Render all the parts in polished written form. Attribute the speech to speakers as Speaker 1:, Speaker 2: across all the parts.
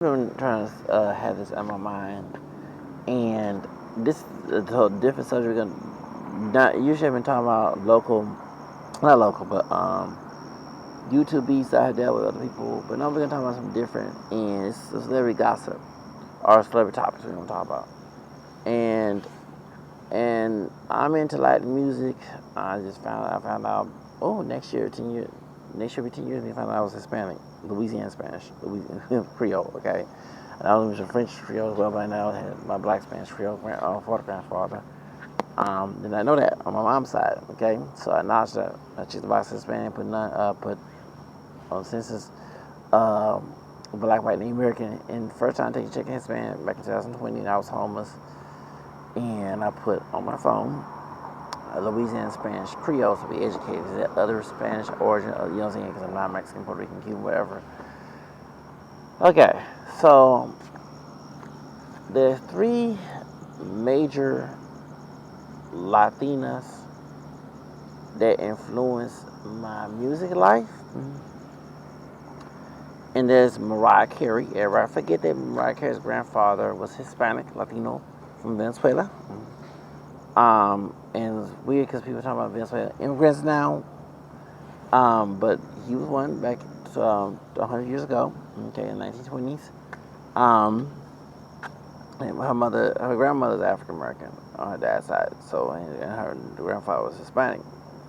Speaker 1: I've been trying to have this on my mind, and this is a whole different subject. We're gonna not usually I've been talking about local, not local, but YouTube beats I have dealt with other people. But now we're gonna talk about something different, and it's celebrity gossip or celebrity topics we're gonna talk about. And I'm into Latin music. I found out next year 10 years, next year will be 10 years. I found out I was Hispanic, Louisiana Spanish, Louisiana Creole. Okay, and I was a French Creole as well, but I now had my Black Spanish Creole grandfather. Did not know that on my mom's side. Okay, so I acknowledged that. I checked the box Hispanic, put on census. Um, Black, white, and American. And first time taking checking Hispanic back in 2020, and I was homeless. And I put on my phone Louisiana Spanish Creole to be educated. Is that other Spanish origin? You know what I'm saying? Because I'm not Mexican, Puerto Rican, Cuban, whatever. Okay, so there's three major Latinas that influence my music life. And there's Mariah Carey. Everybody forget that Mariah Carey's grandfather was Hispanic, Latino from Venezuela. And it's weird because people talk about Venezuela immigrants now. But he was one back 100 years ago, okay, in the 1920s. Um, and her grandmother's African American on her dad's side, so and her grandfather was Hispanic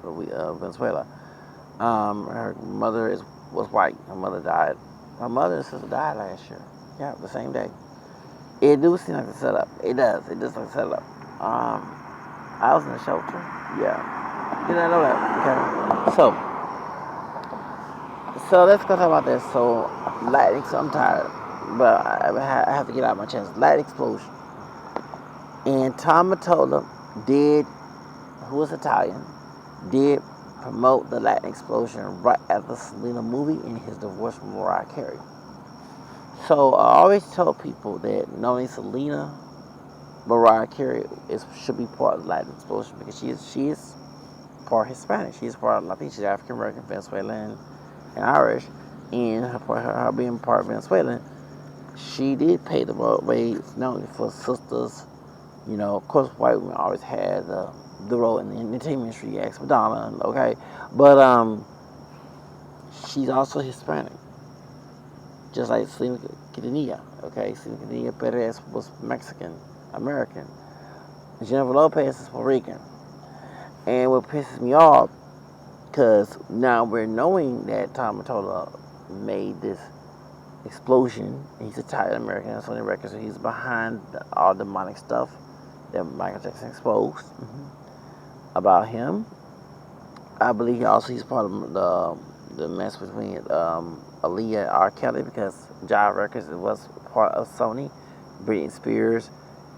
Speaker 1: from Venezuela. Her mother was white. Her mother died. Her mother and sister died last year. Yeah, the same day. It do seem like a setup. It does. It does like a setup. I was in a shelter. Yeah. Did I know that? Okay. So let's go talk about this. So Latin. So I'm tired, but I have to get out of my chest. Latin explosion. And Tom Mottola did, who was Italian, did promote the Latin explosion right after the Selena movie and his divorce from Mariah Carey. So I always tell people that not only Selena, Mariah Carey should be part of the Latin explosion because she is part Hispanic. She is part of Latin. She's African American, Venezuelan, and Irish. And her being part Venezuelan, she did pay the way not only for sisters. You know, of course, white women always had the role in the entertainment industry. Ex Madonna, okay, but she's also Hispanic, just like Selena Quintanilla. Okay, Selena Quintanilla Pérez was Mexican American. Jennifer Lopez is Puerto Rican. And what pisses me off, because now we're knowing that Tom Mottola made this explosion. He's Italian American, that's on the record, so he's behind all demonic stuff that Michael Jackson exposed about him. I believe he's part of the mess between Aaliyah and R. Kelly because Jive Records was part of Sony. Britney Spears,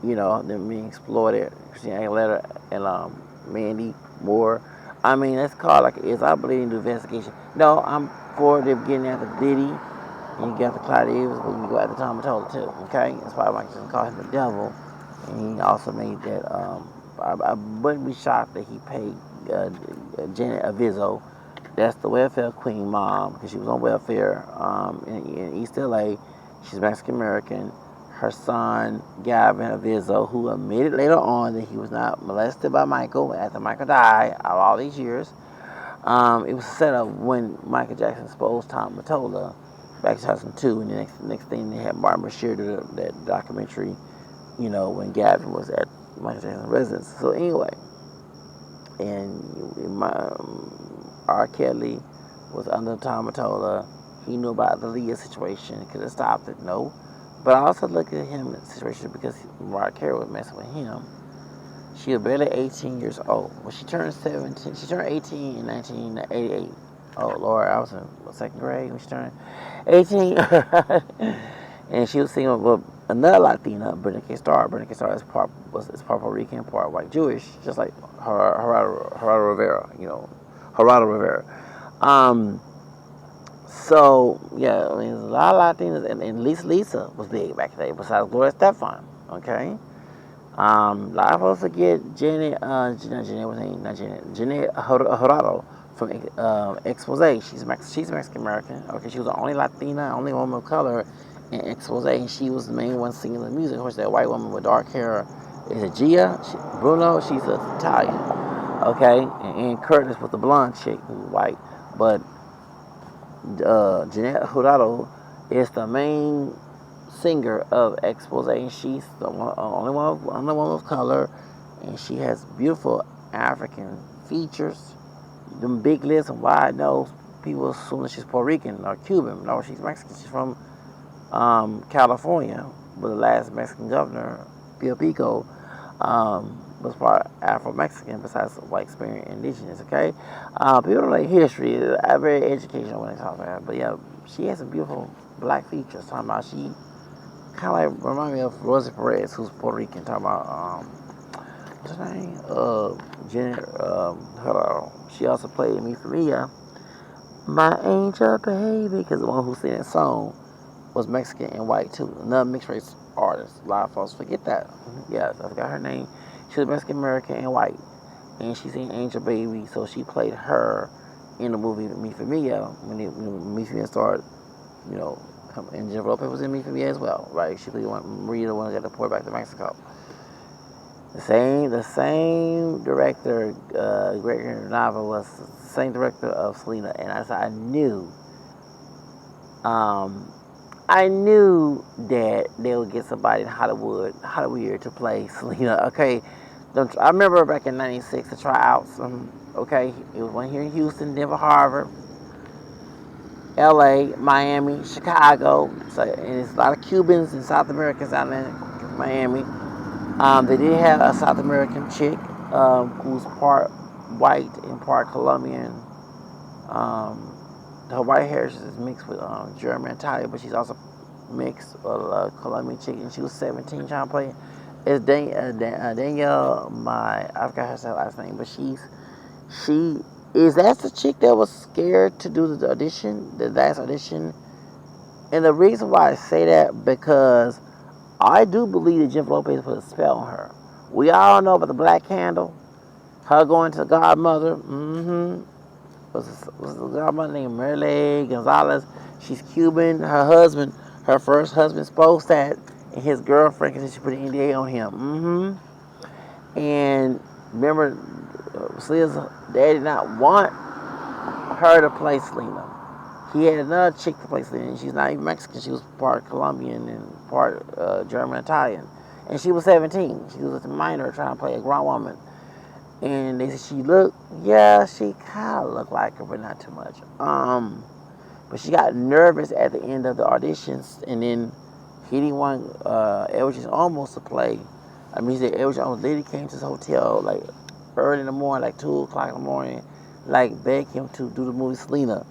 Speaker 1: them being exploited. Christina Aguilera and Mandy Moore. I mean, that's called like it is. I believe in the investigation. No, I'm for them getting after Diddy and you got the Clyde Davis, but you go after Tom Mottola too. Okay, that's why Michael Jackson called him the devil. And he also made that. I wouldn't be shocked that he paid Janet Avizo. That's the welfare queen mom because she was on welfare in East LA. She's Mexican American. Her son, Gavin Avizo, who admitted later on that he was not molested by Michael after Michael died of all these years. It was set up when Michael Jackson exposed Tom Mottola back in 2002, and the next thing they had Martin Bashir do that documentary, when Gavin was at Michael Jackson's residence. So anyway, and R. Kelly was under Tom Mottola. He knew about the Leah situation. Could have stopped it, no. But I also look at him in the situation because Mariah Carey was messing with him. She was barely 18 years old. When she turned 17, she turned 18 in 1988. Oh, Lord, I was in second grade when she turned 18. And she was singing with another Latina, Bernice Starr. Bernice Starr is part Puerto Rican, part white Jewish, just like Gerardo Rivera, Gerardo Rivera. So, yeah, I mean, there's a lot of Latinas, and Lisa was big back then, besides Gloria Estefan, okay? A lot of folks forget Janet, not Janet, what's her name? Not Janet, Janet Gerardo from Expose. She's Mexican American, okay? She was the only Latina, only woman of color in Expose, and she was the main one singing the music. Of course, that white woman with dark hair is it Gia? Bruno, she's Italian. Okay, and Curtis with the blonde chick who's white. But Jeanette Jurado is the main singer of Expose, and she's the only one of color, and she has beautiful African features. Them big lips and wide nose. People assume that she's Puerto Rican or Cuban. No, she's Mexican. She's from California, but the last Mexican governor, Pio Pico, was part Afro-Mexican besides white spirit indigenous, okay? People don't like history. It's very educational when they talk about it. But yeah, she has some beautiful black features. Talking about she kind of like remind me of Rosa Perez, who's Puerto Rican. Talking about, what's her name? Hello. She also played Me for Mia, My Angel Baby, because the one who sang that song was Mexican and white too. Another mixed race artist. A lot of folks forget that. Yes, I forgot her name. She was Mexican American and white, and she sang Angel Baby. So she played her in the movie Me for Mia when Me for Mia started. You know, and Jennifer Lopez was in Me for Mia as well, right? She played Maria, the one that got deported back to Mexico. The same director, Gregory Nava was the same director of Selena, and I knew that they would get somebody in Hollywood to play Selena. Okay, I remember back in '96 the tryouts. Okay, it was one here in Houston, Denver, Harvard, L.A., Miami, Chicago. So, and there's a lot of Cubans and South Americans out in Miami. They did have a South American chick who's part white and part Colombian. Her white heritage is mixed with German and Italian, but she's also mixed with a Colombian chick, and she was 17 trying to play. It's Danielle, I forgot her last name, but she is that the chick that was scared to do the audition, the last audition. And the reason why I say that, because I do believe that Jennifer Lopez put a spell on her. We all know about the black candle, her going to the godmother. Was the godmother named Merle Gonzalez. She's Cuban. Her first husband, exposed that, and his girlfriend, because she put an NDA on him. And remember, Selena's dad did not want her to play Selena. He had another chick to play Selena, and she's not even Mexican. She was part Colombian and part German Italian. And she was 17. She was a minor trying to play a grown woman. And they said she kind of looked like her, but not too much. But she got nervous at the end of the auditions, and then he didn't want Edward almost to play. I mean, he said Edward Jones lady came to his hotel like early in the morning, like 2:00 in the morning, like begged him to do the movie Selena.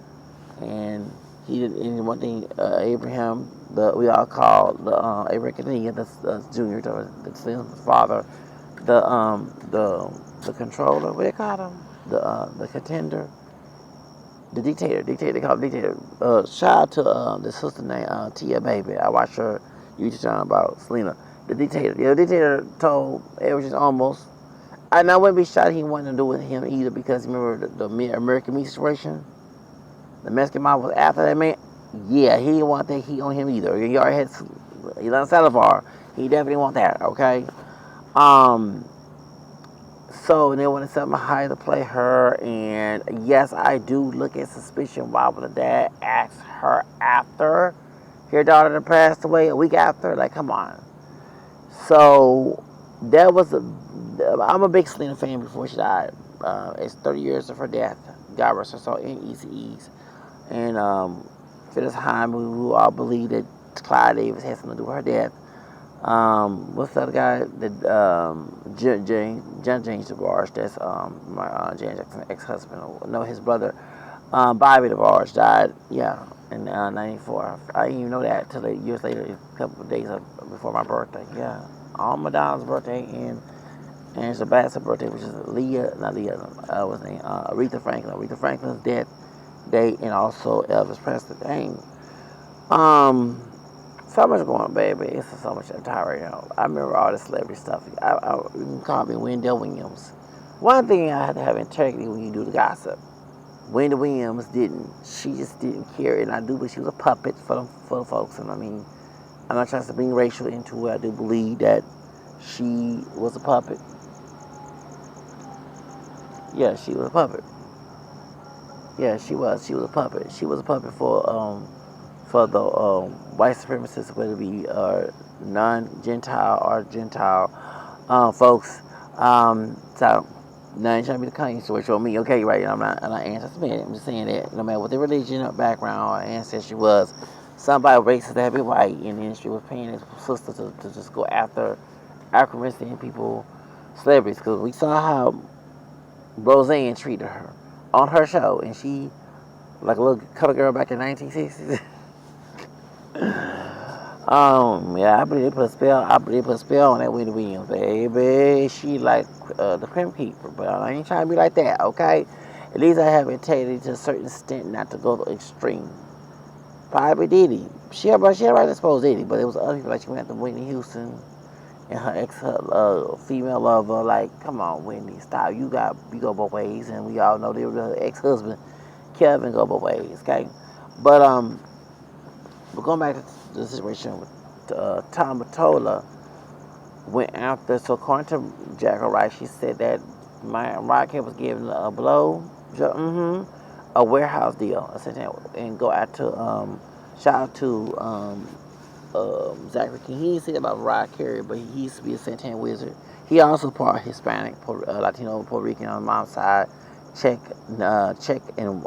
Speaker 1: And he did. And one thing, Abraham, we all call the Abraham Quintanilla, the junior, the Selena's father, the controller. What do they call him? The contender. The dictator, they call him dictator. Shout out to the sister named Tia Baby. I watched her YouTube channel about Selena. The dictator. The dictator told Edward almost. And I wouldn't be shocked he wanted to do with him either, because remember the American Me situation? The Mexican mob was after that man. Yeah, he didn't want that heat on him either. He already had Elena Salazar. He definitely want that, okay? So they wanted something higher to play her, and yes, I do look at suspicion. Why would the dad ask her after her daughter had passed away, a week after? Like, come on. So that was I'm a big Selena fan before she died. It's 30 years of her death. God rest her soul in easy ease. And for this time, we all believe that Clive Davis has something to do with her death. What's the other guy? James DeBarge. That's my Janet Jackson's ex-husband. No, his brother. Bobby DeBarge died. Yeah, in '94. I didn't even know that till years later, a couple of days before my birthday. Yeah, on Madonna's birthday and Sebastian's birthday, which is what's her name? Aretha Franklin. Aretha Franklin's death date, and also Elvis Presley. Dang. So much going on, baby. It's so much I'm tired right now. I remember all the celebrity stuff. You can call me Wendell Williams. One thing I had to have integrity when you do the gossip. Wendy Williams didn't. She just didn't care, and I do believe she was a puppet for the folks. And I mean, I'm not trying to bring racial into it. I do believe that she was a puppet. Yeah, she was a puppet. Yeah, she was. She was a puppet. She was a puppet for the white supremacists, whether it be non-Gentile or Gentile folks. So now ain't trying to be the Kanye situation on me. Okay, right? I'm not anti-Semitic. I'm just saying that no matter what their religion or background or ancestry was, somebody racist that had been white in the industry was paying his sister to just go after African people, celebrities, because we saw how Roseanne treated her on her show, and she like a little color girl back in the 1960s. Yeah, I believe they put a spell. I believe they put a spell on that Wendy Williams, baby. She like the Crim Keeper, but I ain't trying to be like that, okay? At least I have integrity to a certain extent, not to go to extreme. Probably Diddy. She had right to expose Diddy, but it was other people like she went after Whitney Houston and her ex female lover. Like, come on, Whitney, stop. You go both ways, and we all know that her ex husband Kevin go both ways, okay? But But going back to the situation with Tom Mottola went after, so according to Jacko Wright, she said that Mariah Carey was given a blow, a warehouse deal, and go out to, shout out to Zachary King. He didn't say about Mariah Carey, but he used to be a Santana wizard. He also part Hispanic, Latino, Puerto Rican on mom's side, Czech, and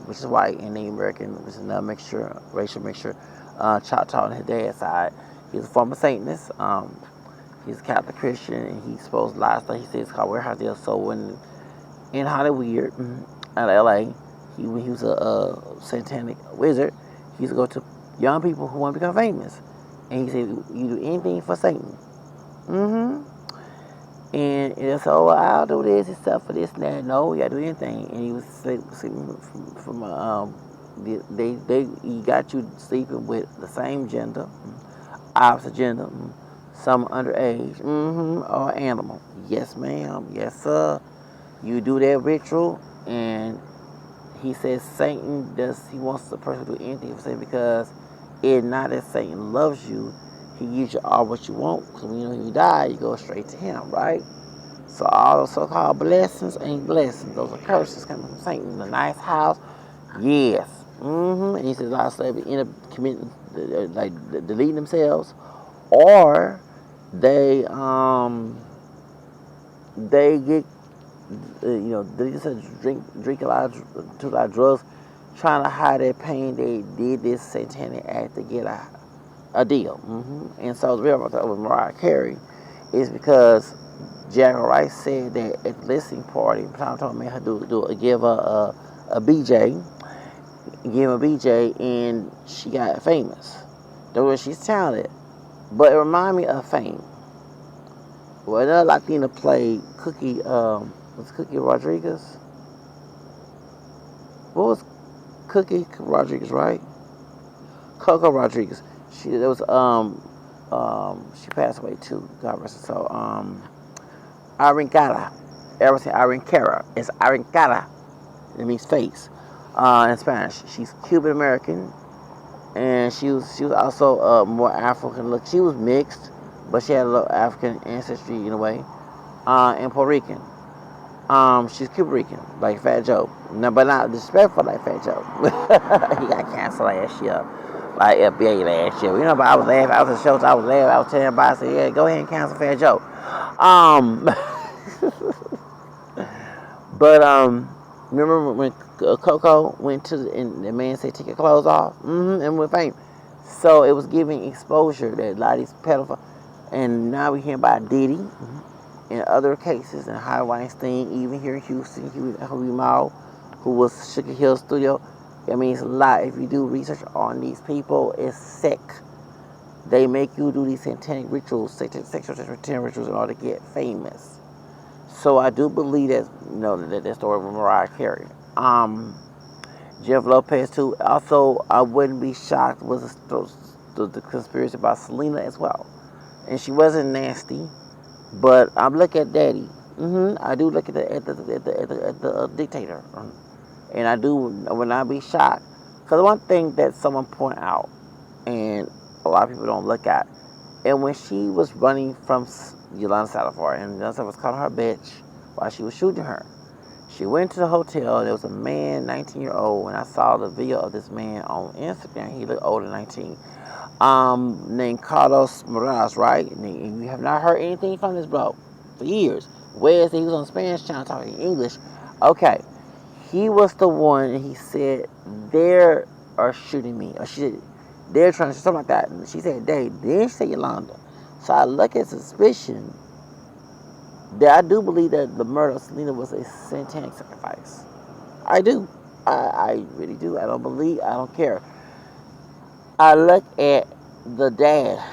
Speaker 1: which is white, and Native American, which is another mixture, racial mixture. Choctaw on his dad's side. He's a former Satanist. He's a Catholic Christian, and he supposed last night he said it's called warehouse deal. So when in Hollywood, out of LA, when he was a satanic wizard, he used to go to young people who want to become famous, and he said, "You do anything for Satan." Mm-hmm. And it's so, well, I'll do this and stuff for this and that. No, you gotta do anything. And he was sleeping from he got you sleeping with the same gender, opposite gender, some underage, or animal. Yes, ma'am. Yes, sir. You do that ritual, and he says Satan he wants the person to do anything for Satan, because it's not that Satan loves you. He gives you all what you want, because when you die, you go straight to him, right? So all those so-called blessings ain't blessings. Those are curses coming from Satan. The nice house, yes. And he says a lot of slaves end up committing, like deleting themselves, or they get, they just drink too lot of drugs, trying to hide their pain. They did this satanic act to get a deal. And so the real with Mariah Carey is because Jack Rice said that at the listening party, Tom told me her give her a BJ, and she got famous. The way she's talented, but it reminded me of Fame. Well, another Latina played Cookie. Was Cookie Rodriguez? What was Cookie Rodriguez, right? Coco Rodriguez. She passed away too. God rest her soul. Arincada. Ever say Arincara? It's Arincada. It means face in Spanish. She's Cuban American, and she was also more African look. She was mixed, but she had a little African ancestry in a way, and Puerto Rican. She's Cuban Rican, like Fat Joe. No, but not disrespectful like Fat Joe. He got canceled last year, like FBA last year. But I was laughing. I was at the show, so I was laughing. I was telling everybody, I said, "Yeah, go ahead and cancel Fat Joe." Um, but remember when Coco went and the man said, "Take your clothes off," and went fame. So it was giving exposure that a lot of these pedophiles, and now we hear about Diddy. In other cases, and Harvey Weinstein, even here in Houston, Huey Mall, who was Sugar Hill Studio. I mean, it's a lot. If you do research on these people, it's sick. They make you do these satanic rituals, sexual rituals in order to get famous. So I do believe that story with Mariah Carey. Jennifer Lopez too. Also, I wouldn't be shocked was the conspiracy about Selena as well, and she wasn't nasty. But I'm looking at Daddy. I do look at the dictator, and I do when I be shocked. Because one thing that someone pointed out, and a lot of people don't look at. And when she was running from Yolanda Salazar, and Yolanda was calling her bitch while she was shooting her, she went to the hotel. There was a man, 19-year-old, and I saw the video of this man on Instagram. He looked older than 19. Named Carlos Morales, right? And you have not heard anything from this bro for years. Whereas he was on Spanish channel talking English. Okay, he was the one, and he said they are shooting me, or she said they're trying to shoot something like that. And she said they, then she said Yolanda. So I look at suspicion that I do believe that the murder of Selena was a satanic sacrifice. I do. I really do. I don't care. I look at the dad.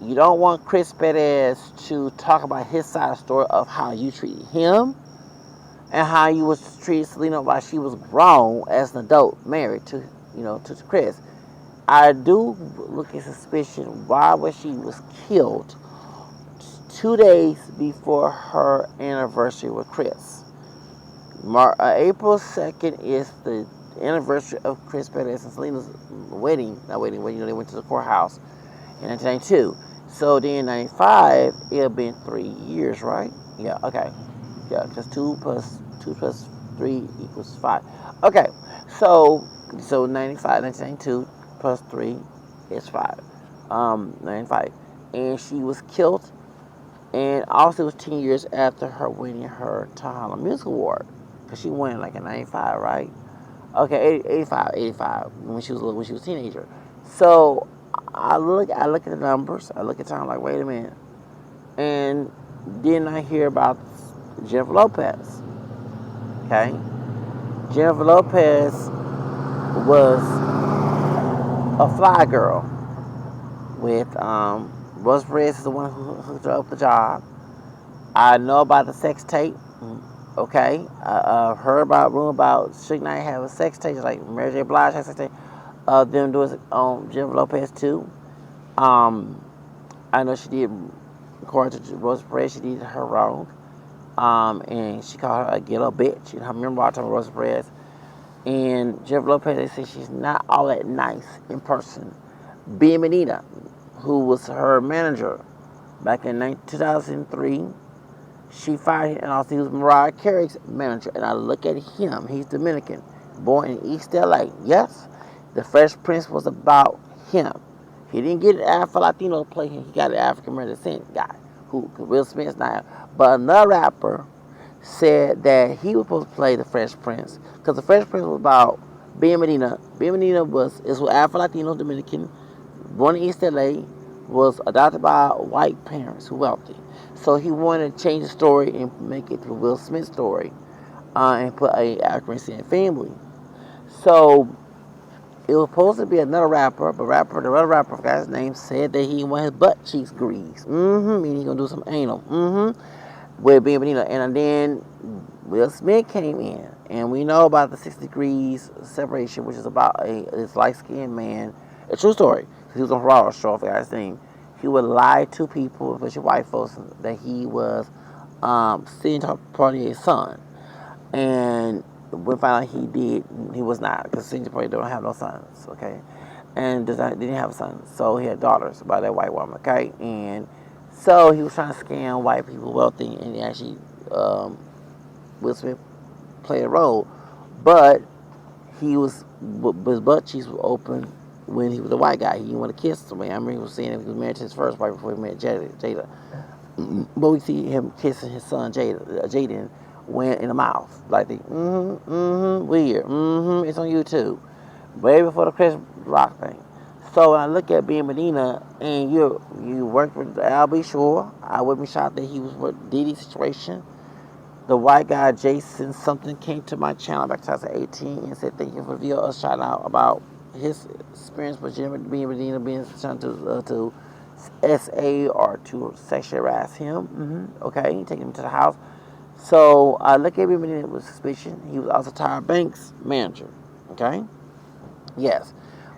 Speaker 1: You don't want Chris Perez to talk about his side of the story of how you treated him and how you was treated Selena while she was grown as an adult, married to, to Chris. I do look at suspicion. Why was she was killed 2 days before her anniversary with Chris? April 2nd is the anniversary of Chris Perez and Selena's wedding. Not wedding, they went to the courthouse in 1992. So then 95, it'll been 3 years, right? Yeah, okay. Yeah, because 2 plus 3 equals 5. Okay, so 95, 1992 plus 3 is 5. 95. And she was killed, and also it was 10 years after her winning her Tejano Music Award. Because she won like in 95, right? Okay, 85, when she was a teenager. So I look at the numbers. I look at time like, wait a minute. And then I hear about Jennifer Lopez. Okay, Jennifer Lopez was a fly girl with Rose Perez is the one who hooked her up the job. I know about the sex tape. Okay, heard about rumor about Suge Knight having sex tapes, like Mary J. Blige has sex tape. Them doing Jennifer Lopez too. I know she did, according to Rose Perez, she did her wrong. And she called her a ghetto bitch. I remember I told Rose Perez. And Jennifer Lopez, they say she's not all that nice in person. Medina, who was her manager back in 2003, she fired him, and also he was Mariah Carey's manager. And I look at him, he's Dominican, born in East LA. Yes, The Fresh Prince was about him. He didn't get an Afro-Latino to play him, he got an African-American descent guy, who Will Smith's not. But another rapper said that he was supposed to play the Fresh Prince, because the Fresh Prince was about Medina. Medina is Afro-Latino Dominican, born in East LA, was adopted by white parents who were wealthy. So he wanted to change the story and make it the Will Smith story, and put a African family. So it was supposed to be another rapper, but the other rapper, I forgot his name, said that he wanted his butt cheeks greased. Meaning he gonna do some anal. With Benito. And then Will Smith came in, and we know about the 6 degrees separation, which is about this light-skinned man. A true story. He was on Ferraro show, I forgot his name. He would lie to people, especially white folks, that he was sitting to party his son. And we found out he was not, because senior party don't have no sons, okay? And didn't have a son, so he had daughters by that white woman, okay? And so he was trying to scam white people wealthy, and he actually, Will Smith played a role. But his butt cheeks were open when he was a white guy. He didn't want to kiss somebody. I remember he was saying that he was married to his first wife before he met Jada. But we see him kissing his son Jaden went in the mouth. Like weird. It's on YouTube. Way before the Chris Rock thing. So when I look at Ben Medina, and you worked with Albie Shore, I wouldn't be shocked that he was with Diddy's situation. The white guy Jason something came to my channel back in 2018 and said thank you for the video, a shout out about his experience with Ben Medina being sent to SA or to sexually harass him. Okay, taking him to the house. So I look at Ben Medina with suspicion. He was also Tyra Banks' manager. Okay, yes.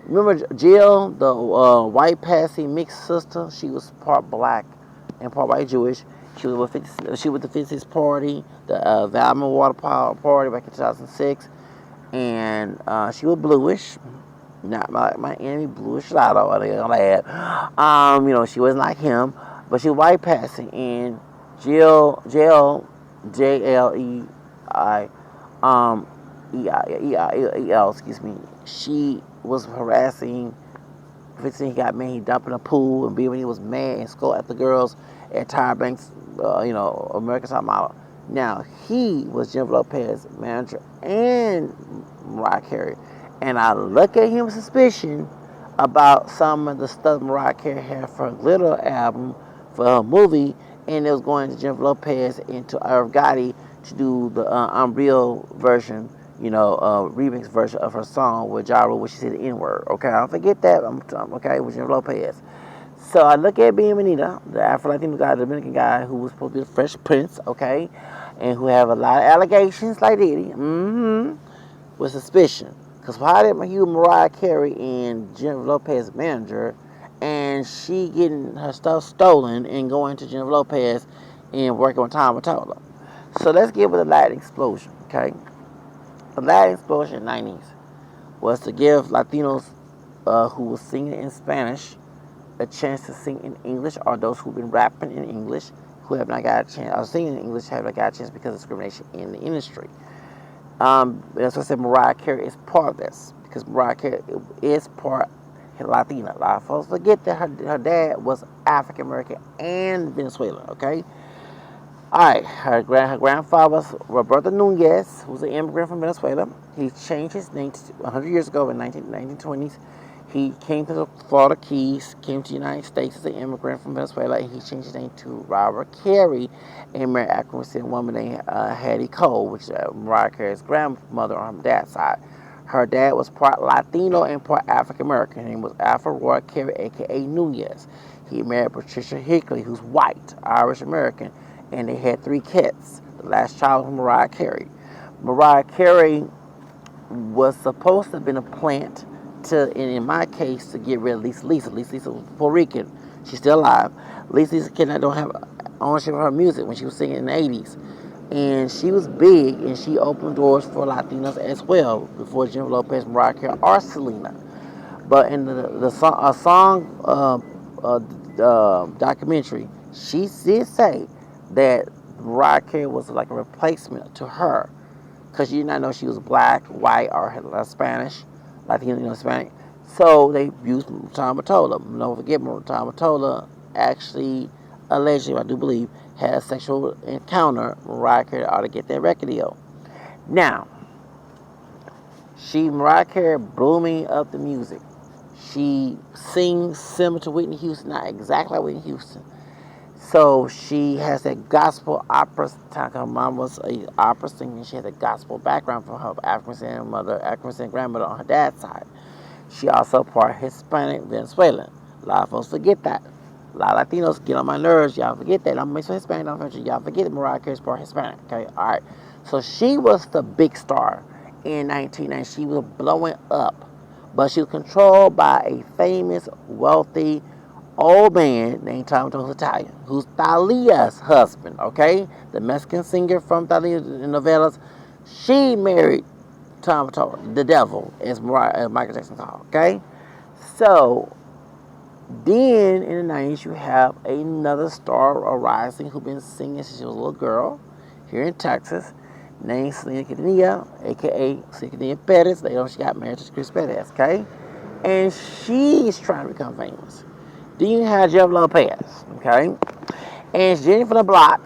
Speaker 1: Remember Jill, the white passing mixed sister? She was part black and part white Jewish. She was with the 56 party, the Valmont Water Power party back in 2006, and she was bluish. Not my enemy, Blue Shadow. She wasn't like him, but she was white passing. And Jill, J-L-E-I, E-I-E-L, excuse me. She was harassing. 15, he got mad. He dumped in a pool, and when he was mad and scolded at the girls at Tyra Banks, American Top Model. Now he was Jennifer Lopez manager and Mariah Carey, and I look at him with suspicion about some of the stuff Mariah Carey had for her Glitter album, for her movie, and it was going to Jennifer Lopez and to Irv Gotti to do the Unreal version, remix version of her song with J.Lo, where she said the N-word. Okay, I don't forget that. I'm okay with Jennifer Lopez. So I look at Bienvenida, the Afro-Latino guy, the Dominican guy who was supposed to be the Fresh Prince, okay, and who have a lot of allegations like Diddy, with suspicion. Because why did he Mariah Carey and Jennifer Lopez manager, and she getting her stuff stolen and going to Jennifer Lopez and working with Tom Mottola? So let's get with the Latin explosion, okay? The Latin explosion in the 90s was to give Latinos who were singing in Spanish a chance to sing in English, or those who've been rapping in English who have not got a chance, or singing in English have not got a chance because of discrimination in the industry. That's why I said Mariah Carey is part of this, because Mariah Carey is part Latina. A lot of folks forget that her dad was African American and Venezuelan, okay? Alright, her grandfather was Roberto Nuñez, who was an immigrant from Venezuela. He changed his name 100 years ago in the 1920s. He came to the Florida Keys, came to the United States as an immigrant from Venezuela, and he changed his name to Robert Carey and married an African woman named Hattie Cole, which is Mariah Carey's grandmother on her dad's side. Her dad was part Latino and part African American. His name was Alfred Roy Carey, a.k.a. Nuñez. He married Patricia Hickley, who's white, Irish American, and they had 3 kids. The last child was Mariah Carey. Mariah Carey was supposed to have been a plant to, in my case, to get rid of Lisa. Lisa was Puerto Rican. She's still alive. Lisa don't have ownership of her music when she was singing in the 80s. And she was big, and she opened doors for Latinos as well, before Jennifer Lopez, Mariah Carey, or Selena. But in the song documentary, she did say that Mariah Carey was like a replacement to her, because you did not know she was black, white, or Spanish, Latino, Hispanic. So they used Tom Mottola. Don't forget, Tom Mottola actually, allegedly, I do believe, had a sexual encounter with Mariah Carey ought to get that record deal. Now, Mariah Carey blew me up the music. She sings similar to Whitney Houston, not exactly like Whitney Houston. So she has that gospel opera. Her mom was an opera singer. She has a gospel background from her African grandmother on her dad's side. She also part Hispanic Venezuelan. A lot of folks forget that. A lot of Latinos get on my nerves. Y'all forget that. I'm mixed with Hispanic. Y'all forget that Mariah Carey's part Hispanic. Okay, all right. So she was the big star in 1990. She was blowing up, but she was controlled by a famous, wealthy old man named Tom Mottola, who's Thalia's husband, okay? The Mexican singer from Thalia in novellas. She married Tom Mottola, the devil, as Michael Jackson called, okay? So, then in the 90s, you have another star arising who's been singing since she was a little girl here in Texas, named Selena Quintanilla, a.k.a. Selena Quintanilla Pérez. Later on, she got married to Chris Perez, okay? And she's trying to become famous. Then you have Jennifer Lopez, okay? And Jennifer the Block,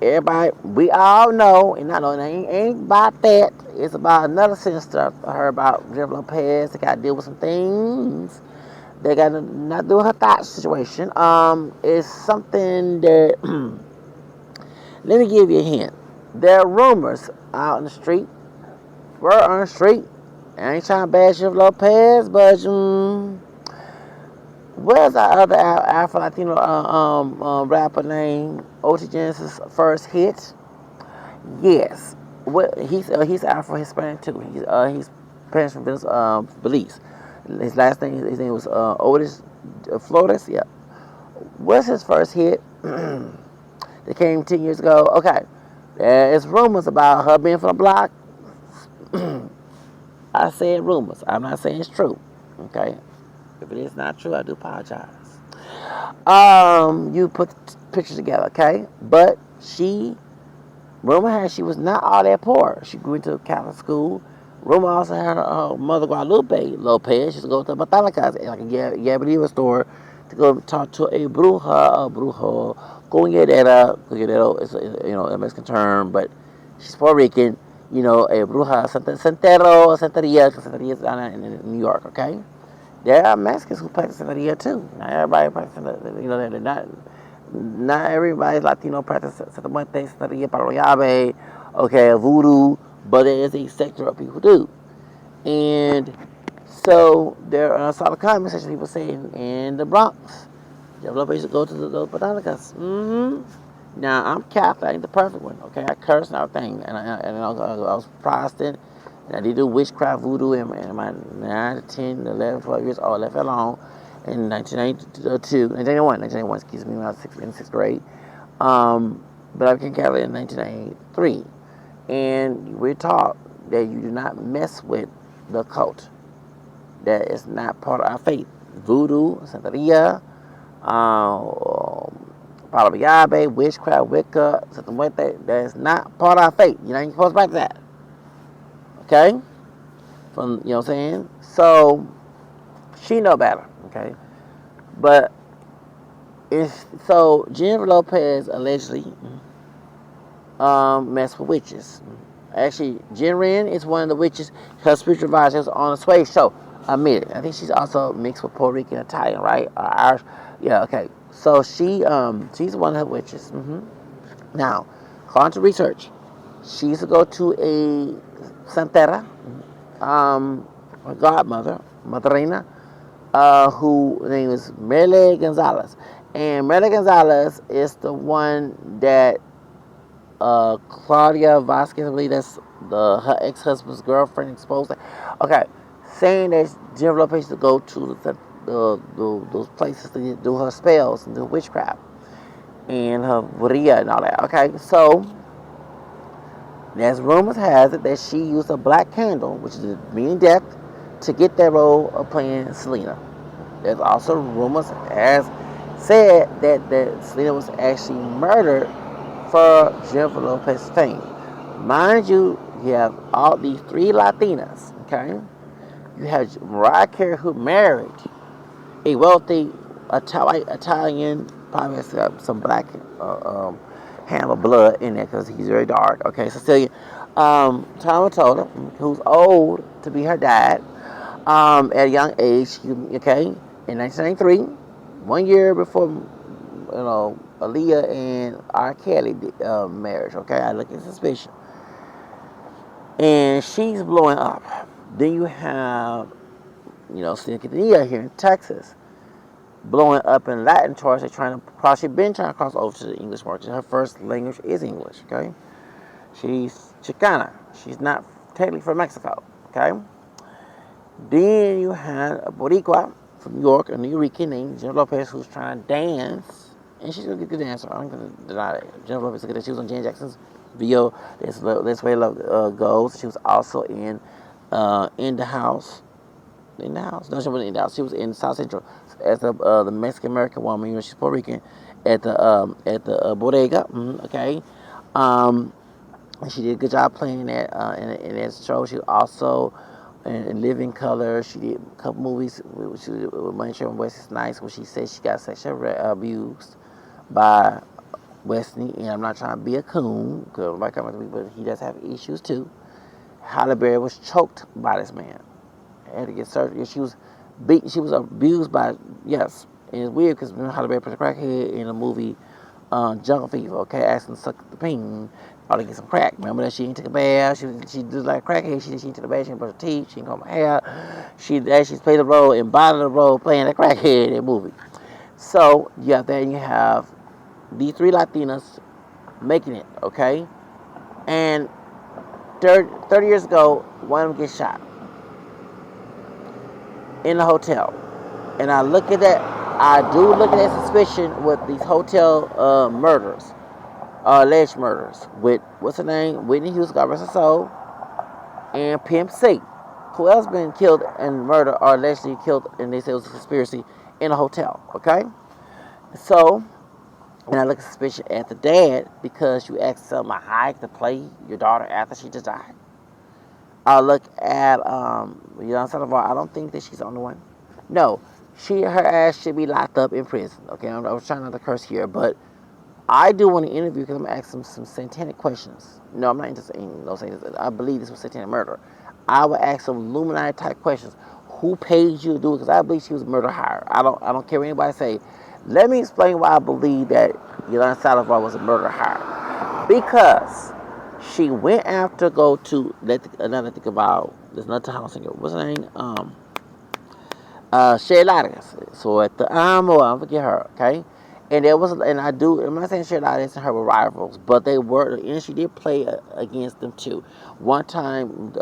Speaker 1: everybody, we all know, and I know it ain't about that. It's about another sister I heard about Jennifer Lopez. They got to deal with some things. They got to not do with her thought situation. It's something that, let me give you a hint. There are rumors out on the street, I ain't trying to bash Jennifer Lopez, but, what's our other Afro-Latino rapper name? O.T. Genesis' first hit? Yes. He's Afro-Hispanic too. He's parents from Belize. His last name, his name was Otis Flores. Yeah. What's his first hit? That came 10 years ago. Okay. There's rumors about her being from the block. I said rumors. I'm not saying it's true. Okay? If it is not true, I do apologize. You put pictures together, okay? But rumor has she was not all that poor. She grew into a Catholic school. Rumor also had her mother Guadalupe Lopez. She used to go to Botanicas, like a Gabriela store, to go talk to a brujo, cuñadera. It's a Mexican term, but she's Puerto Rican. A bruja, Santeria is down in New York, okay? There are Mexicans who practice Santeria too. Not everybody practices, they're not everybody's Latino practice Santa Muerte, Santeria, Palo Llave, okay, voodoo, but there is a sector of people who do. And so there are solid comment section people saying in the Bronx, Jennifer Lopez used to go to those botanicas. Now, I'm Catholic, I ain't the perfect one, okay? I curse and everything, and I was Protestant, and I did do witchcraft voodoo in my 9 to 10, 11, 12 years old, left it alone in 1991, excuse me, when I was in 6th grade. But I became Catholic in 1993. And we're taught that you do not mess with the cult. That is not part of our faith. Voodoo, Santeria, Palo Llave, witchcraft, Wicca, something like that. That is not part of our faith. You're not even supposed to practice that. Okay? You know what I'm saying? So, she know better. Okay? But, so Jennifer Lopez allegedly messed with witches. Actually, Jen Ren is one of the witches. Her spiritual advisor was on the Sway show. Admit it. I think she's also mixed with Puerto Rican and Italian, right? Irish. Yeah, okay. So she's one of the witches. Now, according to research, she used to go to a Santera, her godmother, Madrina, who name is Merle Gonzalez. And Merle Gonzalez is the one that Claudia Vasquez, I believe that's her ex-husband's girlfriend, exposed. Okay, saying that Jennifer Lopez used to go to those places to do her spells and do witchcraft and her brujeria and all that. Okay, so there's rumors has it that she used a black candle, which is meaning death, to get that role of playing Selena. There's also rumors as said that Selena was actually murdered for Jennifer Lopez's fame. Mind you, you have all these 3 Latinas, okay? You have Mariah Carey, who married a wealthy Italian, probably has some black hand of blood in there because he's very dark, okay? Cecilia Tomato, who's old to be her dad, at a young age, okay? In 1993, 1 year before, Aaliyah and R. Kelly marriage, okay? I look at suspicion. And she's blowing up. Then you have, Selena Quintanilla here in Texas, blowing up in Latin charts. She's been trying to cross over to the English market. Her first language is English, okay? She's Chicana. She's not technically from Mexico, okay? Then you had a Boricua from New York, a Nuyorican named Jennifer Lopez, who's trying to dance. And she's a good dancer. I'm going to deny that. Jennifer Lopez is good. She was on Janet Jackson's video, This Way Love Goes. She was also in the House. In the House? No, she wasn't in the House. She was in South Central as the Mexican American woman. She's Puerto Rican at the bodega. Okay. And she did a good job playing that in that show. She also in Living Color. She did a couple movies with Money Train Wesley Snipes, where she said she got sexually abused by Wesley. And I'm not trying to be a coon, because nobody coming to me, but he does have issues too. Halle Berry was choked by this man. Had to get surgery. She was beat. She was abused by, yes. And it's weird because Halle Berry put a crackhead in a movie, Jungle Fever. Okay, asking to suck the pain or to get some crack. Remember that she didn't take a bath. She did like a crackhead. She didn't take a bath. She didn't brush her teeth. She didn't comb her hair. She played the role, embodied the role, playing a crackhead in that movie. So you have that, and you have these 3 Latinas making it. Okay, and 30 years ago, one of them gets shot in the hotel. And I do look at that suspicion with these hotel murders, alleged murders, with, what's her name, Whitney Houston, God rest her soul, and Pimp C. who else been killed and murdered or allegedly killed, and they say it was a conspiracy in a hotel. Okay, so and I look suspicious at the dad because you asked Selma Hayek to play your daughter after she just died. I look at Salazar. I don't think that she's the only one. No, her ass should be locked up in prison. Okay, I was trying not to curse here, but I do want to interview because I'm gonna ask some satanic questions. No, I'm not interested in those things. I believe this was satanic murder. I would ask some Illuminati type questions. Who paid you to do it? Because I believe she was murder hired. I don't care what anybody say. Let me explain why I believe that Yolanda Salazar was a murder hired. Because she went after go to another think about there's another Tejano singer. What's her name? J.Lo. So at the I forget her. Okay. And there was, and I'm not saying J.Lo and her were rivals, but they were, and she did play against them too. One time,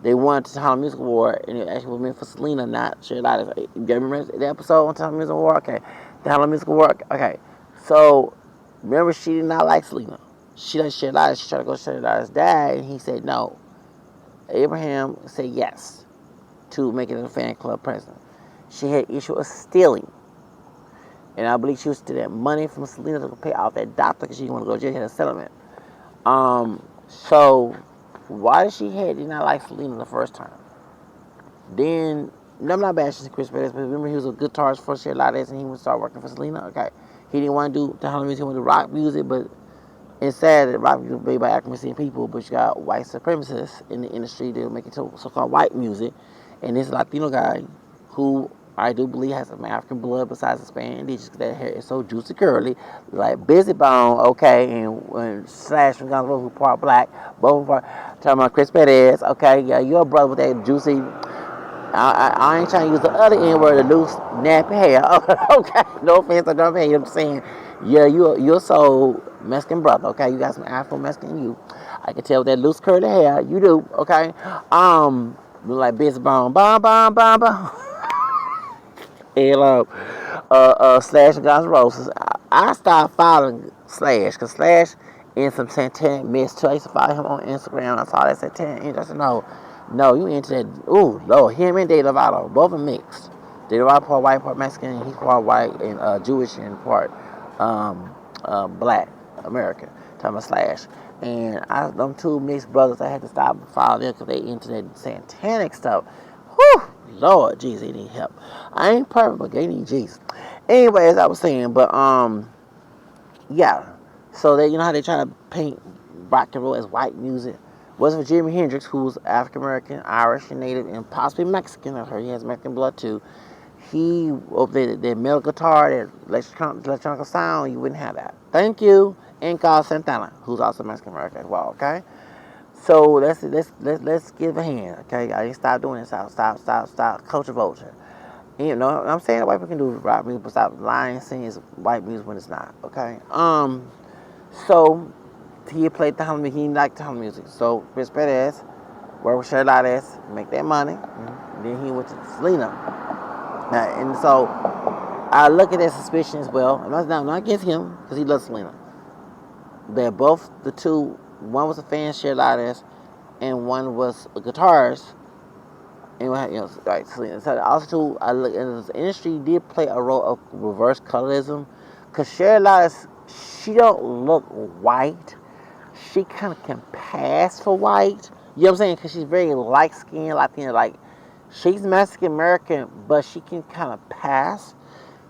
Speaker 1: they won the Tejano Music Award, and it actually was meant for Selena, not J.Lo. You remember the episode on Tejano Music Award? Okay. Tejano Music Award? Okay. So, remember, she did not like Selena. She liked J.Lo. She tried to go to J.Lo's dad, and he said no. Abraham said yes to making it a fan club president. She had issue of stealing. And I believe she was stealing money from Selena to pay off that doctor because she didn't want to go to jail. She had a settlement. So why did not like Selena the first time? Then, I'm not bashing Chris Perez, but remember he was a guitarist for J.Lo and he would start working for Selena? Okay. He didn't want to do Tejano music, he wanted to do rock music, but it's sad that rock music was made by African people, but you got white supremacists in the industry that make it so-called white music. And this Latino guy who I do believe has some African blood besides Hispanic indigenous, because that hair is so juicy curly, like Busy Bone, okay, and Slash from Guns N' Roses, who part black, both are talking about Chris Perez, okay, yeah, you're a brother with that juicy. I ain't trying to use the other N word, the loose nappy hair. Okay, no offense, I don't mean. I'm saying, yeah, you're so Mexican brother. Okay, you got some Afro Mexican in you. I can tell with that loose curly hair, you do. Okay, look like Busy Bone, bum. And Slash and Guns N' Roses. I started following Slash because Slash in some satanic mess too. I used to follow him on Instagram. I saw that satanic. I said, no, you into that? Ooh, Lord, him and Dave Lovato, both are mixed. Dave Lovato part white, part Mexican. And he's part white and Jewish and part black American. Talking about Slash. And them two mixed brothers, I had to stop and follow them because they into that satanic stuff. Whew, Lord Jesus, they need help. I ain't perfect, but they need Jesus. Anyway, as I was saying, but yeah. So they, how they try to paint rock and roll as white music. Wasn't for Jimi Hendrix, who's African American, Irish, and Native, and possibly Mexican. I heard he has Mexican blood too. He, that metal guitar, that electronic sound, you wouldn't have that. Thank you. And Carl Santana, who's also Mexican American as well. Okay. So let's give a hand, okay? I didn't stop doing this. Stop. Culture vulture. I'm saying that white people can do rock music, but stop lying, saying it's white music when it's not, okay? So he played Tejano music. He liked Tejano music. So Chris Perez worked with J.Lo, make that money. And then he went to Selena. And so I look at that suspicion as well. I'm not against him because he loves Selena. They're both the two. One was a fan, J.Lo, and one was a guitarist. And right. So also too, I look, and the industry did play a role of reverse colorism, cause J.Lo, she don't look white. She kind of can pass for white. You know what I'm saying? Cause she's very light skinned, Latino. Like she's Mexican American, but she can kind of pass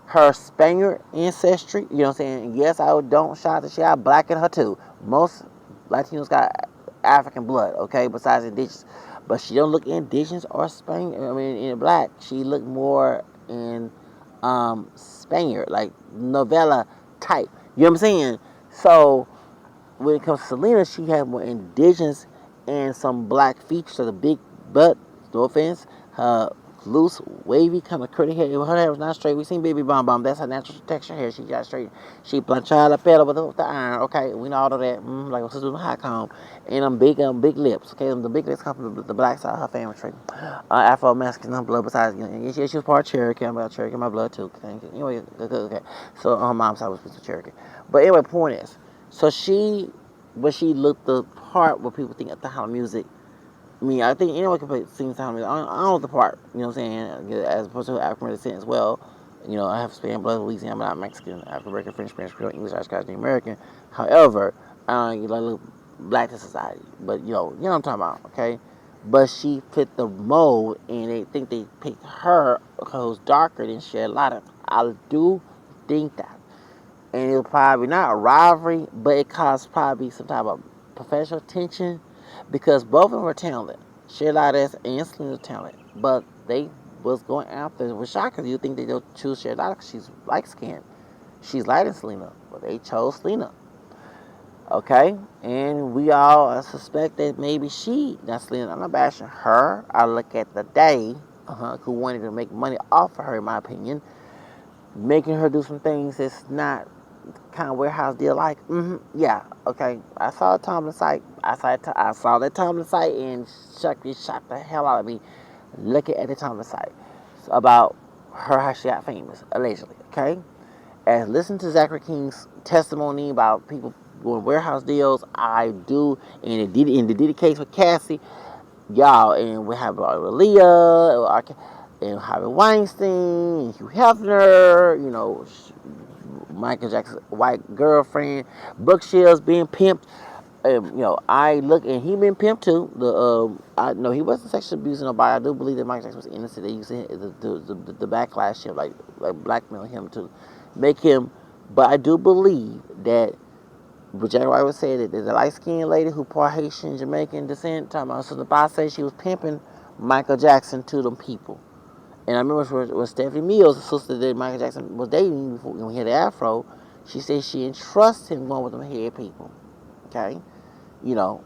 Speaker 1: her Spaniard ancestry. You know what I'm saying? Yes, I don't shout that she got black in her too. Most Latinos got African blood, okay, besides indigenous. But she don't look indigenous or Spaniard. I mean, in black, she look more in Spaniard, like novella type. You know what I'm saying? So when it comes to Selena, she has more indigenous and some black features. So the big butt, no offense, her loose, wavy, kind of curly hair. Her hair was not straight. We seen Baby Bomb. That's her natural texture hair. She got straight. She planchada la pelo with the iron. Okay, we know all of that. Like what's doing the high comb. And big lips. Okay, the big lips come from the black side of her family tree. Afro Mexican blood. Besides, she was part Cherokee. I'm about Cherokee. My blood too. Anyway, okay. So her mom's side was Cherokee. But anyway, point is, so she looked the part where people think of Tejano music. I mean, I think anyone can sing sound music. I don't know the part. You know what I'm saying? As opposed to African descent as well. I have Spanish blood, Louisiana, I'm not Mexican, African American, French, Spanish, Creole, English, Irish, Scottish, American. However, I don't get like little black to society. But you know what I'm talking about, okay? But she fit the mold, and they think they picked her because darker than Shed Lotta. I do think that, and it'll probably not a rivalry, but it caused probably some type of professional tension because both of them were talented. Shed Lotta and Selena talented, but they was going after. It was shocking. You think they'll choose Shed Lotta because she's light skinned. She's lighter than Selena, but they chose Selena. Okay, and we all suspect that maybe not Selena. I'm not bashing her. I look at the day, who wanted to make money off of her, in my opinion, making her do some things that's not kind of warehouse deal like. Yeah, okay. I saw a Tomlin site. I saw that Tomlin site and it shocked the hell out of me looking at the Tomlin site about her how she got famous allegedly. Okay, and listen to Zachary King's testimony about people doing warehouse deals. I do, and it did in the case with Cassie, y'all, and we have Leah, and Harvey Weinstein, and Hugh Hefner, Michael Jackson's white girlfriend, Brooke Shields being pimped. I look, and he been pimped too. I know he wasn't sexually abusing nobody. I do believe that Michael Jackson was innocent. They used the backlash him, like blackmail him to make him. But I do believe that but Jack White would say that there's a light skinned lady who part Haitian Jamaican descent. Talking about so the boss said she was pimping Michael Jackson to them people. And I remember when Stephanie Mills, the sister that Michael Jackson was dating before when he had the afro, she said she entrusts him going with them head people. Okay? You know,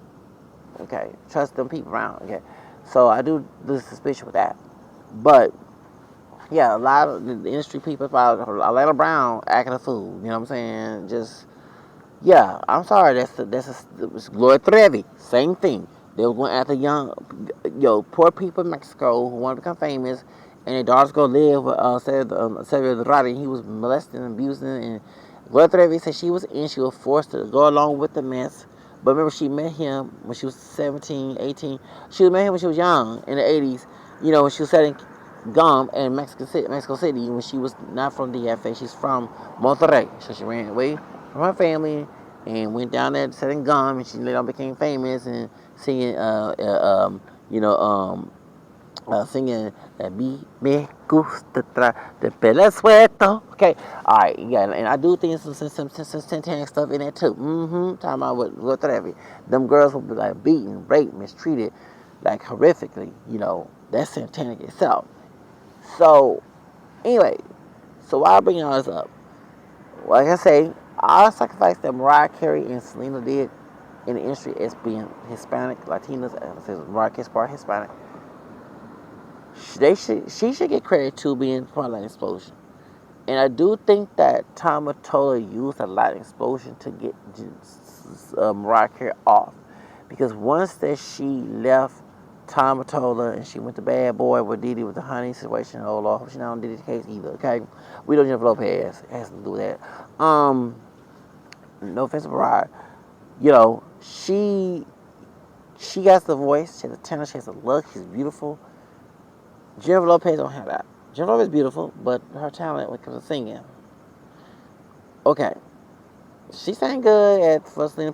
Speaker 1: okay. Trust them people around. Okay. So I do lose suspicion with that. But yeah, a lot of the industry people about Atlanta Brown acting a fool. You know what I'm saying? Just yeah, I'm sorry. That's Gloria Trevi. Same thing. They were going after young, poor people in Mexico who want to become famous, and their daughters go live with Sergio Dorado, and he was molesting and abusing. And Gloria Trevi said she was forced to go along with the mess. But remember, she met him when she was 17, 18. She met him when she was young in the 80s. When she was selling gum in Mexico City, when she was not from DFA, she's from Monterrey. So she ran away from her family and went down there selling gum, and she later on became famous and singing, singing me gusta de pelo suelto. Okay, all right, yeah, and I do think some satanic stuff in there too. Talking about what them girls will be like beaten, raped, mistreated, like horrifically. That's satanic itself. So, anyway, so why I bring all this up? Like I say, all the sacrifice that Mariah Carey and Selena did in the industry as being Hispanic, Latinas, and Mariah Carey's part Hispanic, she should get credit to being part of that explosion. And I do think that Tom Mottola used a lot of explosion to get Mariah Carey off. Because once that she left Tom Mottola and she went to Bad Boy with Diddy with the honey situation, oh Lord, she not on Diddy's case either, okay? We don't Jennifer Lopez has to do that. No offense to Mariah. She has the voice, she has the talent, she has the look, she's beautiful. Jennifer Lopez don't have that. Jennifer Lopez is beautiful, but her talent when it comes to singing. Okay. She sang good at First Selena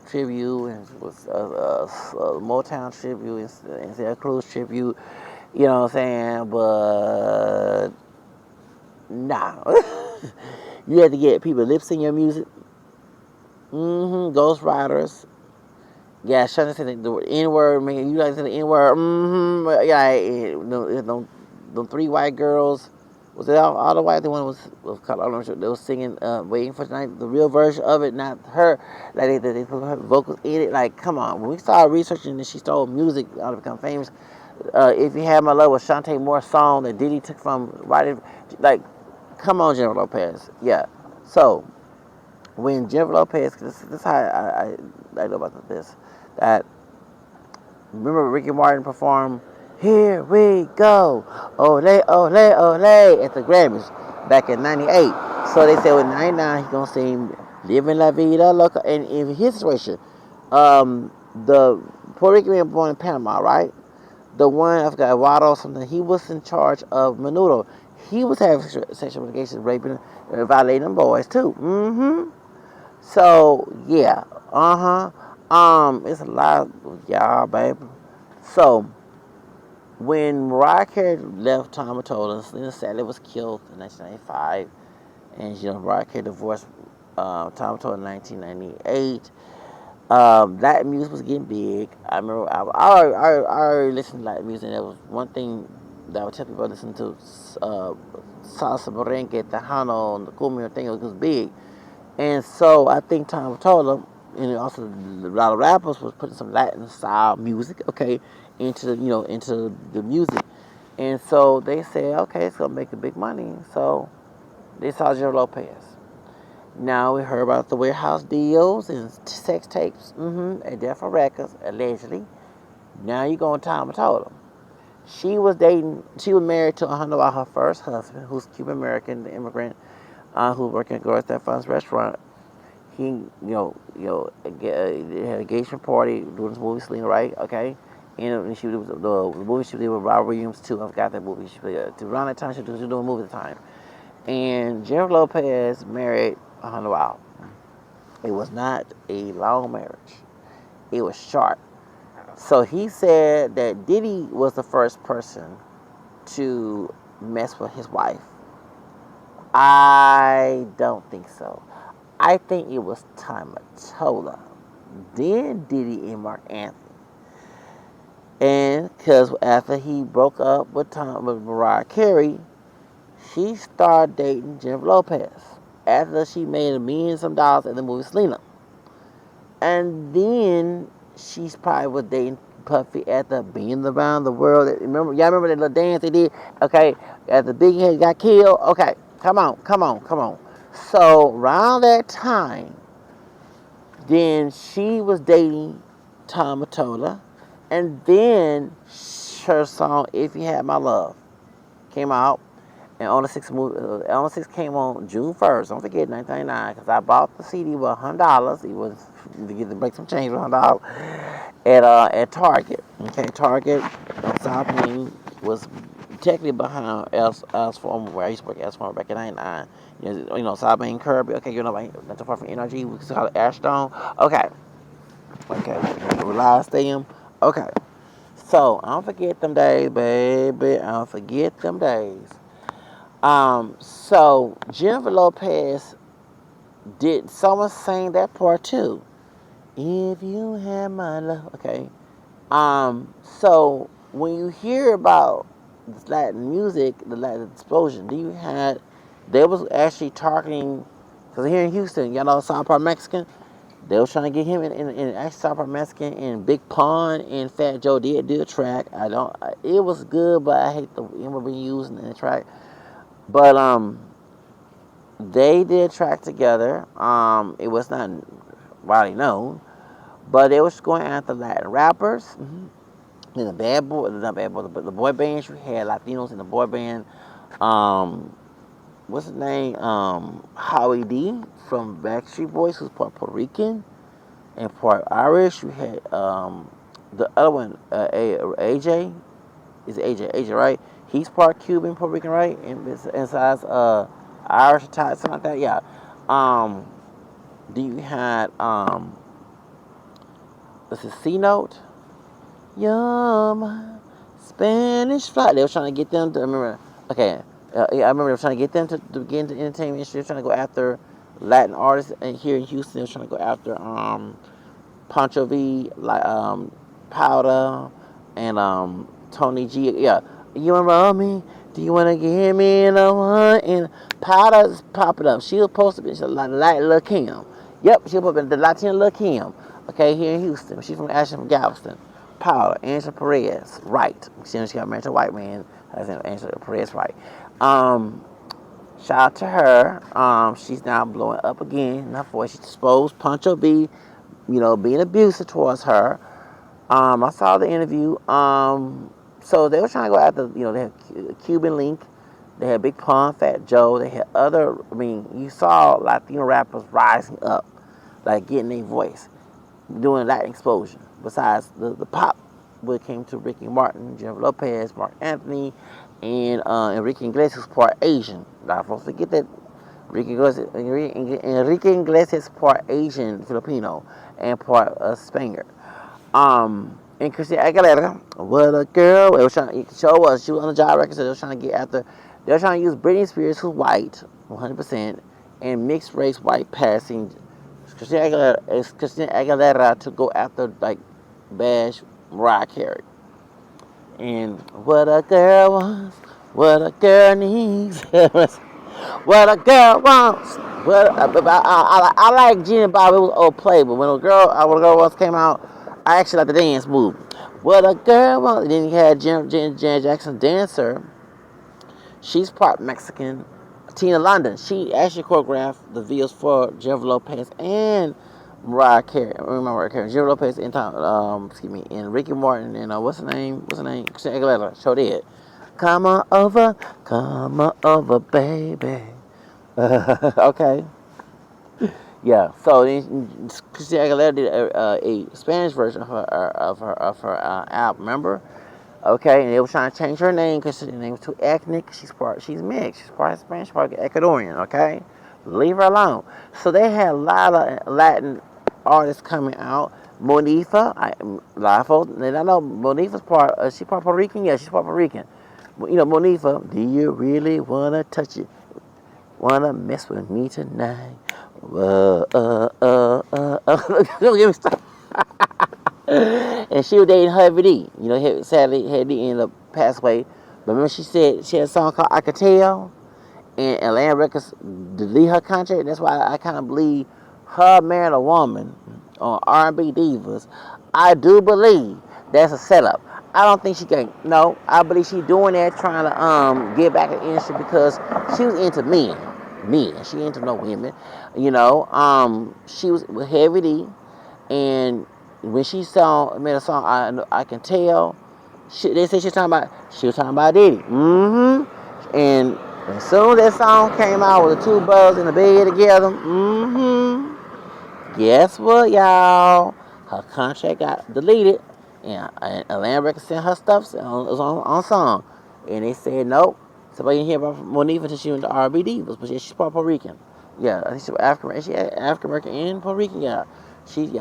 Speaker 1: tribute and was Motown tribute and Santa Cruz tribute. You know what I'm saying? But nah. You have to get people lip sync your music. Ghost Riders. Yeah, Shana said the N-word, man. You guys said the N-word. Yeah, them three white girls. Was it all the white? The one was called, I'm not sure. They was singing Waiting for Tonight, the real version of it, not her. Like they put her vocals in it. Like, come on. When we started researching that she stole music out to become famous, If You Had My Love was Shantae Moore's song that Diddy took from writing. Like, come on, Jennifer Lopez. Yeah. So, when Jennifer Lopez, this is how I know about this. That, remember Ricky Martin performed Here We Go, Ole, Ole, Ole at the Grammys back in 98. So they said with 99 he's going to sing Living La Vida Loca. And in his situation, the Puerto Rican man born in Panama, right? The one, I forgot, Eduardo or something, he was in charge of Menudo. He was having sexual allegations, raping, violating them boys too. So, yeah. It's a lot of y'all, baby. So, when Mariah Carey left Tom Mottola, Selena sadly was killed in 1995, and Mariah Carey divorced Tom Mottola in 1998. Latin music was getting big. I remember I already listened to Latin music, and there was one thing that I would tell people to listen to salsa, merengue, Tejano, and the cumbia thing. It was big, and so I think Tom Mottola, and also a lot of rappers was putting some Latin style music, okay, into into the music, and so they said, okay, it's gonna make a big money. So they saw Jennifer Lopez. Now we heard about the warehouse deals and sex tapes, and Death Records, allegedly. Now you go on Tom and told him. She was married to her first husband, who's Cuban American, the immigrant, who worked at Gloria Estefan's restaurant. He, had an engagement party doing this movie, Selena, right? Okay. And she was the movie she did with Robert Williams too. I forgot that movie. Around that time she was doing a movie at the time. And Jennifer Lopez married Wow. It was not a long marriage. It was short. So he said that Diddy was the first person to mess with his wife. I don't think so. I think it was Mottola, then Diddy and Mark Anthony. And because after he broke up with Mariah Carey, she started dating Jennifer Lopez after she made $1 million some dollars in the movie Selena. And then she's probably was dating Puffy after being around the world. Y'all remember that little dance they did? Okay, after Big Head got killed. Okay, come on. So around that time, then she was dating Tom Mottola, and then her song "If You Had My Love" came out. And On the 6 came on June 1st. Don't forget 1999, because I bought the CD with $100. It was to get to break some change with $100 at Target. Okay, Target on South Main was technically behind Els Farmer, where I used to work at Els Farmer back in '99. South Main Kirby. Okay, not too far from NRG. We call it Ashstone. Okay, Relive Stadium. Okay, so I don't forget them days, baby. I don't forget them days. So Jennifer Lopez did someone sang that part too. If you had my love, okay. So when you hear about this Latin music, the Latin explosion, they was actually targeting, because here in Houston, y'all know South Park Mexican, they was trying to get him in actually South Park Mexican, and Big Pun and Fat Joe did a track. It was good, but I hate the image being used in the track. But they did a track together. It was not widely known, but they was going after Latin rappers. Then the boy bands. You had Latinos in the boy band. What's his name? Howie D from Backstreet Boys, who's part Puerto Rican and part Irish. You had the other one, AJ. Is AJ, right? He's part Cuban, Puerto Rican, right? And besides Irish, Italian, something like that. Yeah. Then you had this is C Note. You're my Spanish fly. They were trying to get them to remember. Okay, I remember they were trying to get them to get into the entertainment industry. They were trying to go after Latin artists, and here in Houston, they were trying to go after Pancho V, like Powder, and Tony G. Yeah, you remember me? Do you want to get me in a one? And Powder's popping up. She was supposed to be like Lil Kim. Yep, she was supposed to be the Latina Lil Kim. Okay, here in Houston. She's from Ashland, from Galveston. Powder, Angela Perez, right. She got married to a white man. Angela Perez, right. Shout out to her. She's now blowing up again in her voice. She exposed Pancho B, being abusive towards her. I saw the interview. So they were trying to go after, they had Cuban Link, they had Big Pun, Fat Joe, they had you saw Latino rappers rising up, like getting their voice, doing Latin explosion. besides the pop, when it came to Ricky Martin, Jennifer Lopez, Mark Anthony, and Enrique Iglesias part Asian. Now, don't forget that Enrique Iglesias part Asian Filipino and part Spaniard. And Christina Aguilera, what a girl! It was trying. Show was she was on the job record, so they were trying to get after. They were trying to use Britney Spears, who's white, 100%, and mixed race white passing Christina Aguilera to go after like bash Mariah Carey. And what a girl wants, what a girl needs, what a girl wants. I like Gina Bob. It was old play, but when a girl once came out, I actually like the dance move. What a girl wants. And then you had Janet Jackson dancer. She's part Mexican. Tina London. She actually choreographed the videos for Jennifer Lopez and Mariah Carey. I remember Mariah Carey. Jennifer Lopez and Ricky Martin and what's her name? Christina Aguilera. Show did. Come on over, baby. Okay. Yeah. So then Christina Aguilera did a Spanish version of her album. Remember? Okay, and they were trying to change her name because her name was too ethnic. She's mixed. She's part Spanish, part Ecuadorian. Okay, leave her alone. So they had a lot of Latin artists coming out. Monifa, I know Monifa's part. She part Puerto Rican. Yeah, she's part Puerto Rican. You know, Monifa. Do you really wanna touch it? Wanna mess with me tonight? Don't get me started. And she was dating Heavy D. You know, sadly, Heavy D ended up passed away. But remember, she said she had a song called "I Could Tell," and Atlantic Records deleted her contract. That's why I kind of believe her marrying a woman on R&B Divas. I do believe that's a setup. I don't think she can. No, I believe she's doing that trying to get back in the industry because she was into men. She into no women. You know, she was with Heavy D, and when she made a song, I Can Tell. They said she was talking about Diddy. Mm-hmm. And as soon as that song came out with the two brothers in the bed together, guess what, y'all? Her contract got deleted, and Atlantic Records sent her stuff on song, and they said nope. Somebody didn't hear about Monifa until she went to R&B Divas, but she's Puerto Rican. Yeah, I think she was African. She had African American and Puerto Rican. Yeah.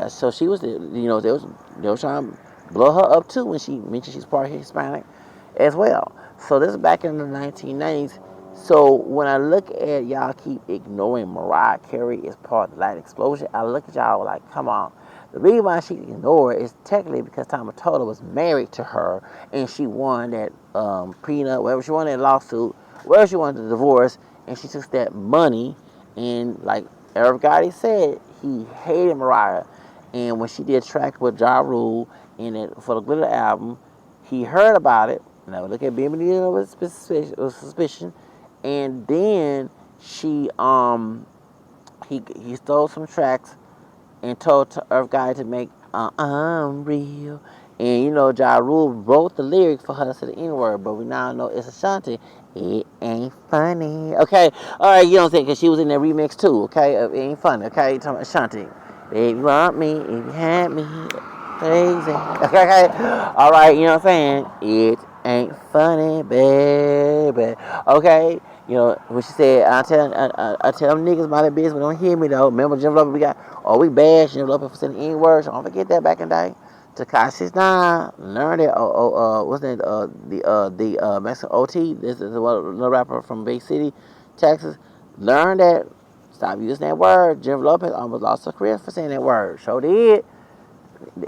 Speaker 1: So she was, you know, they were trying to blow her up too when she mentioned she's part Hispanic as well. So this is back in the 1990s. So when I look at y'all keep ignoring Mariah Carey as part of the Latin explosion, I look at y'all like, come on. The reason why she ignored is technically because Tommy Toto was married to her and she won that prenup, whatever she won that lawsuit, wherever she wanted the divorce, and she took that money and like Eric Gotti said, he hated Mariah. And when she did a track with Ja Rule for the Glitter album, he heard about it. Now look at Benny with suspicion. And then he stole some tracks and told Earth Guy to make I'm Real. And you know, Ja Rule wrote the lyric for her to say the N-word, but we now know it's Ashanti. It ain't funny. Okay, alright, you know what I'm saying? Because she was in that remix too, okay? It ain't funny, okay? You're talking about Ashanti. If you want me, if you had me, crazy. Okay, alright, you know what I'm saying? It ain't funny, baby. Okay? You know, when she said, I tell them niggas about their business, but don't hear me though. Remember Jennifer Lopez, we bash Jennifer Lopez for saying the N-word, so don't forget that back in the day. Tekashi 9 learned it. What's that? The Mexican OT. This is another rapper from Bay City, Texas. Learned that. Stop using that word. Jennifer Lopez almost lost her career for saying that word. Sure did.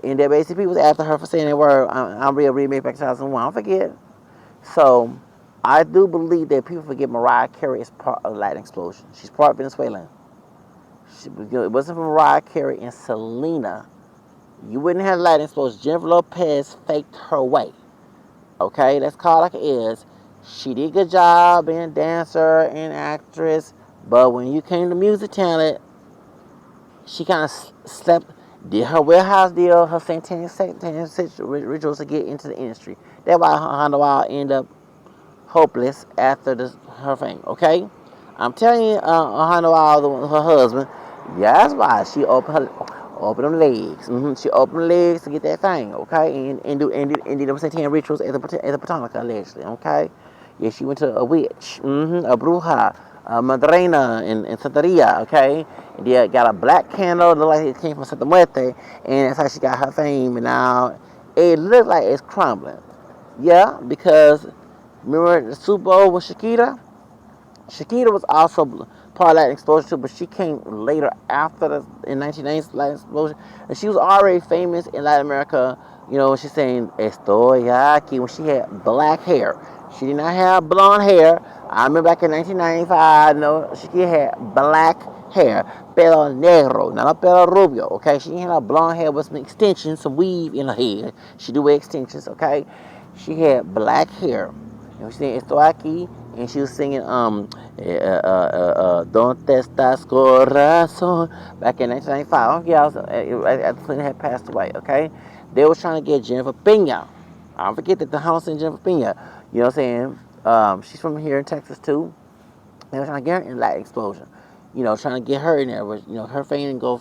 Speaker 1: And that basically people was after her for saying that word. I'm Real remake back in 2001. Don't forget. So I do believe that people forget Mariah Carey is part of the Latin explosion. She's part Venezuelan. It wasn't for Mariah Carey and Selena. You wouldn't have Latin explosion. Jennifer Lopez faked her way. Okay, let's call it like it is. She did a good job being a dancer and actress, but when you came to music talent, she kind of slept, did her warehouse deal, her satanic rituals to get into the industry. That's why Honda Wild ended up hopeless after her fame. Okay, I'm telling you, Honda Wild, her husband. Yeah, that's why she opened her. Open them legs. She opened the legs to get that thing, okay? And did them satanic rituals at the Potomac, allegedly, okay? Yeah, she went to a witch, a bruja, a madrina in Santeria, okay? And yeah, got a black candle, looked like it came from Santa Muerte, and that's how she got her fame. And now it looked like it's crumbling. Yeah, because remember the Super Bowl with Shakira? Shakira was also part of that explosion too, but she came later after in 1990s Latin explosion, and she was already famous in Latin America. You know, she's saying "Estoy aquí" when she had black hair. She did not have blonde hair. I remember back in 1995. No, Shakira had black hair, pelo negro, not a pelo rubio. Okay, she didn't have blonde hair with some extensions, some weave in her head. She do wear extensions. Okay, she had black hair. And she saying "Estoy aquí," and she was singing "Donde estás corazón" back in 1995. Yeah, after Clinton had passed away. Okay, they was trying to get Jennifer Pena. I don't forget that the house in Jennifer Pena. You know what I'm saying? She's from here in Texas too. They were trying to get her in Latin Explosion. You know, trying to get her in there. But, you know, her fame didn't go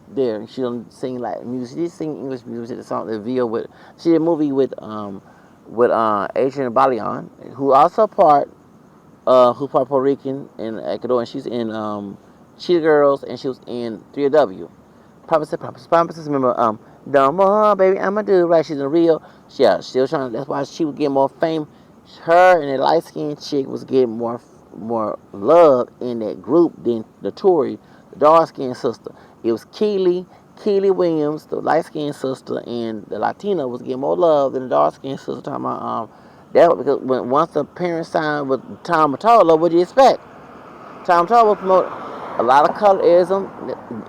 Speaker 1: there. She don't sing Latin music. She did sing English music. The song, the video with. She did a movie with Adrian Balion, who also who part Puerto Rican in Ecuador, and she's in Cheetah Girls, and she was in 3W. Promises. Remember, no more, baby, I'ma do right. She's in Rio. Yeah, still trying. That's why she would get more fame. Her and the light skinned chick was getting more love in that group than the Tory, the dark skinned sister. It was Keely Williams, the light skinned sister, and the Latina was getting more love than the dark skinned sister. Talking about that was because once the parents signed with Tom Mottola, what do you expect? Tom Mottola will promote a lot of colorism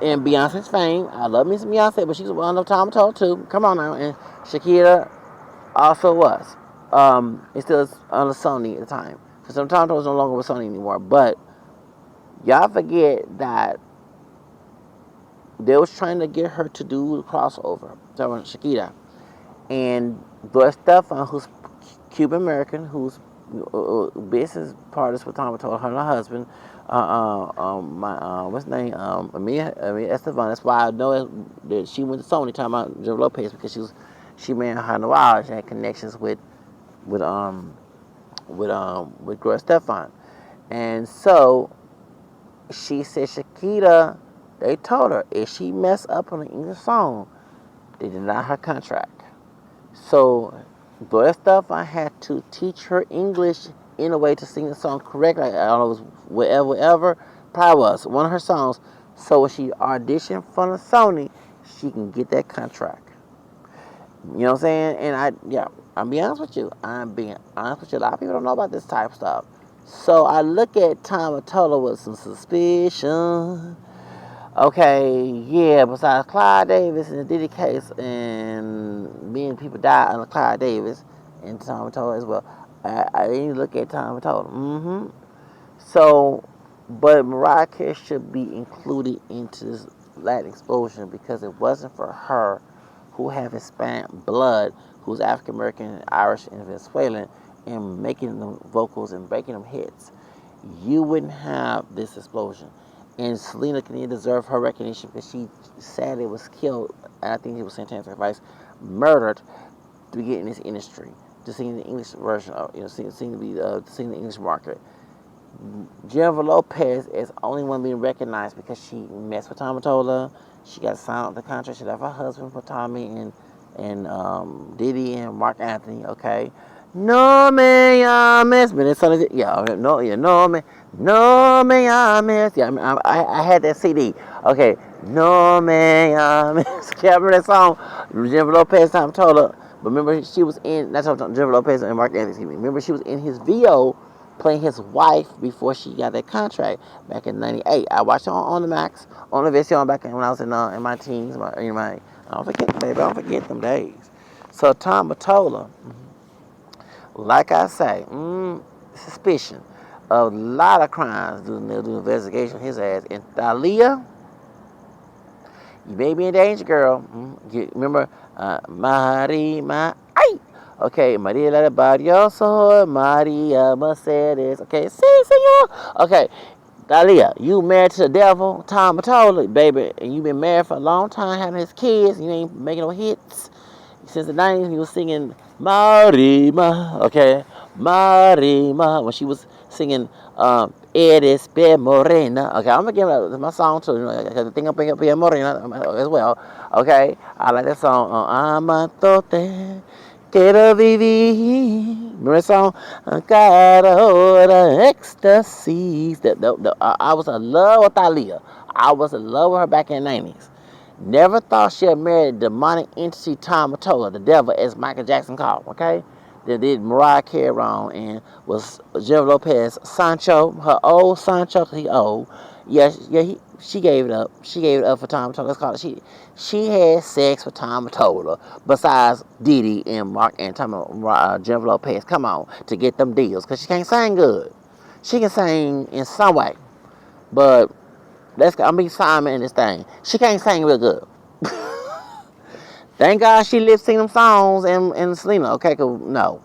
Speaker 1: in Beyonce's fame. I love me some Beyonce, but she's one of Tom Mottola too. Come on now, and Shakira also was. It still is on the Sony at the time. So some Tom Mottola was no longer with Sony anymore. But y'all forget that they was trying to get her to do the crossover. So Shakira. And Gloria Stefan, who's Cuban American, who's business partners with Tom Mottola, her and her husband, what's his name? Amia Estevan. That's why I know that she went to Sony talking about Jennifer Lopez because she married her Noir. She had connections with Gloria Stefan, and so she said Shakira. They told her if she messed up on an English song, they denied her contract. So Gloria Stefan had to teach her English in a way to sing the song correctly. I don't know, it was whatever. Probably was one of her songs. So when she auditioned for the Sony, she can get that contract. You know what I'm saying? And I'm being honest with you. I'm being honest with you. A lot of people don't know about this type of stuff. So I look at Tom Mottola with some suspicion. Okay, yeah, besides Clyde Davis and the Diddy case, and many people died under Clyde Davis and Tom Mottola as well. I need to look at Tom Mottola. So, but Mariah Carey should be included into this Latin explosion because it wasn't for her, who have Hispanic blood, who's African American, Irish, and Venezuelan, and making them vocals and breaking them hits. You wouldn't have this explosion. And Selena Quintanilla deserve her recognition because she sadly was killed. I think it was satanic sacrifice, murdered to get in this industry, to sing the English version of, sing the English market. Jennifer Lopez is the only one being recognized because she messed with Tom Mottola. She got signed with the contract. She left her husband for Tommy and Diddy and Mark Anthony. Okay, no me llames. No me llames. Yeah, I had that CD. Okay, no me llames. Can't remember that song. Jennifer Lopez, Tom Mottola. But remember, she was in. That's what Jennifer Lopez and Mark Anthony. Remember, she was in his VO playing his wife before she got that contract back in '98. I watched it on the Max, on the video back when I was in my teens. I don't forget, baby, I don't forget them days. So Tom Mottola, like I say, suspicion of a lot of crimes doing investigation of his ass. And Thalia, you may be in danger, girl. Remember, Maria. Okay, Maria la Barrioso, Maria Mercedes. Okay, sí, señor. Okay, Dalia, you married to the devil, Tom Mottola, baby, and you been married for a long time, having his kids, and you ain't making no hits. Since the 90s, he was singing Marima, okay? Marima, when she was singing Eres Pe Morena, okay? I'm gonna give my song too, you know, I think I'm Pe Morena as well, okay? I like that song, Amatote. Quiero vivir. Remember that song? Cada hora ecstasies. I was in love with Aaliyah. I was in love with her back in the 90s. Never thought she had married the demonic entity Tom Mottola, the devil, as Michael Jackson called, okay? That did Mariah Carey wrong and was Jennifer Lopez Sancho, her old Sancho, 'cause he old. She gave it up. She gave it up for Tom Mottola. Let's call it. She had sex with Tom Mottola. Besides Diddy and Mark and Jennifer Lopez, come on, to get them deals, cause she can't sing good. She can sing in some way, but I'm be Simon in this thing. She can't sing real good. Thank God she lip sing them songs and Selena. Okay, cause no.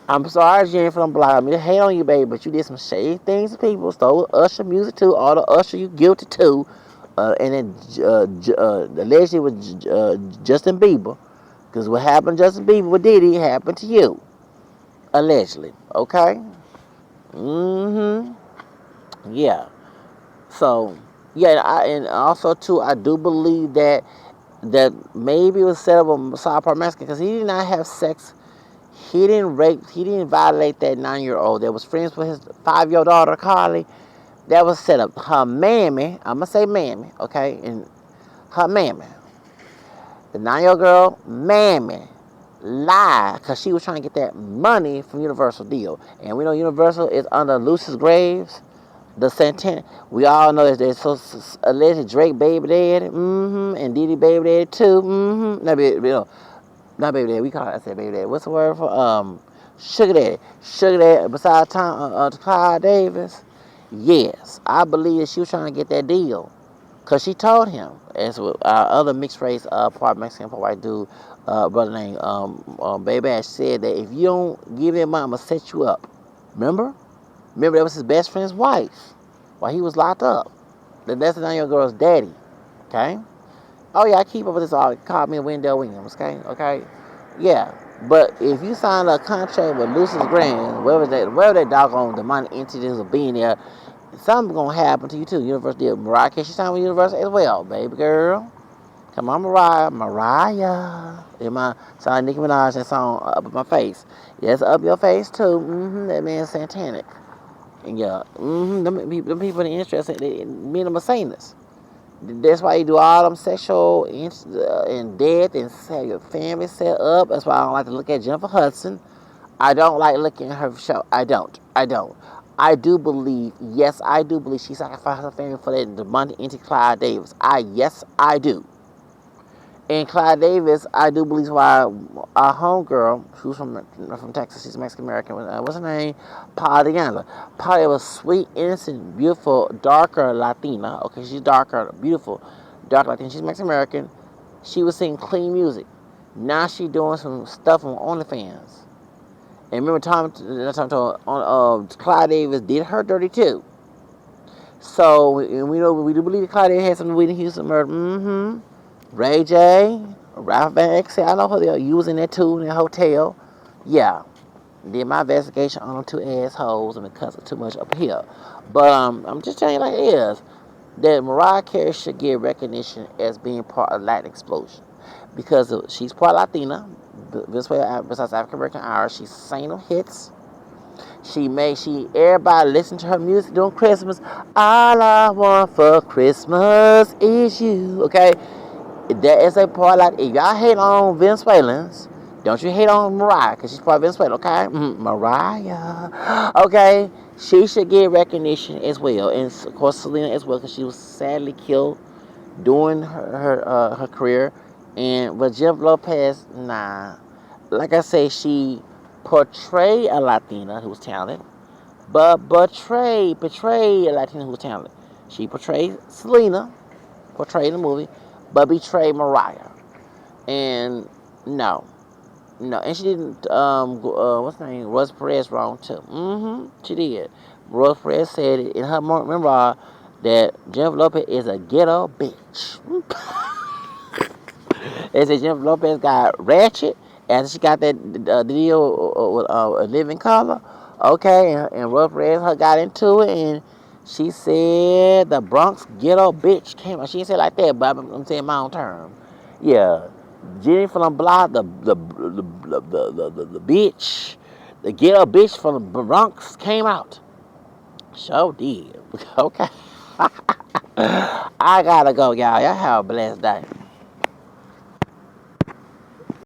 Speaker 1: I'm sorry, Jennifer, I'm blind. I mean, hate on you, baby, but you did some shady things to people. Stole Usher music too. All the Usher you guilty too. And then allegedly with Justin Bieber. Because what happened to Justin Bieber with Diddy happened to you. Allegedly. Okay? Mm-hmm. Yeah. So, yeah, and also too, I do believe that maybe it was set up a side part massacre because he did not have sex. He didn't rape. He didn't violate that 9-year-old that was friends with his 5-year-old daughter Carly. That was set up. Her mammy, I'm gonna say mammy, okay, and her mammy, the 9-year-old girl, mammy, lied because she was trying to get that money from Universal deal, and we know Universal is under Lucius Graves. The Santana, we all know that there's so alleged Drake baby daddy, and Diddy baby daddy too, Not baby, not baby daddy. We call it. I said baby daddy. What's the word for sugar daddy? Sugar daddy. Besides Tom, Clyde Davis. Yes, I believe that she was trying to get that deal, cause she told him. As with our other mixed race, part Mexican, part white dude, brother named Baby Ash said that if you don't give him money, I'ma set you up. Remember? Remember that was his best friend's wife while he was locked up. That's the 9-year-old girl's daddy. Okay? Oh yeah, I keep up with this all. Call me Wendell Williams, okay? Yeah. But if you sign a contract with Lucius Graham, wherever that doggone demonic entity is being there, something's gonna happen to you too. University of Mariah Carey, she signed with Universal as well, baby girl. Come on, Mariah. In my sound Nicki Minaj, that song up in my face. Yes, up your face too. That man's satanic. And yeah, them people interested in me and them are saying this. That's why you do all them sexual and death and have your family set up. That's why I don't like to look at Jennifer Hudson. I don't like looking at her show. I don't. I do believe, yes, I do believe she sacrificed her family for that demonic entity Clyde Davis. Yes, I do. And Clyde Davis, I do believe why our homegirl, who's from Texas, she's Mexican American, what's her name? Diana. Polly was sweet, innocent, beautiful, darker Latina. Okay, she's darker, beautiful, dark Latina. She's Mexican American. She was singing clean music. Now she doing some stuff on OnlyFans. And remember, Clyde Davis did her dirty too. So, and we do believe that Clyde Davis had some Whitney Houston murder. Ray J, Ralph Van Exel, I know who they're using that too in the hotel. Yeah, did my investigation on them two assholes and because of too much up here. But I'm just telling you like it is that Mariah Carey should get recognition as being part of Latin explosion because she's part Latina. Venezuela, besides African American Irish, she's singing them hits. Everybody listen to her music during Christmas. All I want for Christmas is you. Okay, that is a part like if y'all hate on Venezuelans, don't you hate on Mariah because she's part of Venezuela, okay? Mariah, okay, she should get recognition as well, and of course Selena as well because she was sadly killed during her career. And but Jennifer Lopez, nah, like I say, she portrayed a Latina who was talented, but portrayed a Latina who was talented. She portrayed Selena, portrayed in the movie, but betrayed Mariah. And no, No, and she didn't. What's her name? Russ Perez wrong too. She did. Russ Perez said it in her memoir that Jennifer Lopez is a ghetto bitch. They said Jennifer Lopez got ratchet after she got that deal with a living color. Okay, and Russ Perez got into it, and she said the Bronx ghetto bitch came out. She didn't say it like that, but I'm saying my own term. Yeah, Jenny from the block, the bitch, the ghetto bitch from the Bronx came out. Sure did. Okay. I gotta go, y'all. Y'all have a blessed day.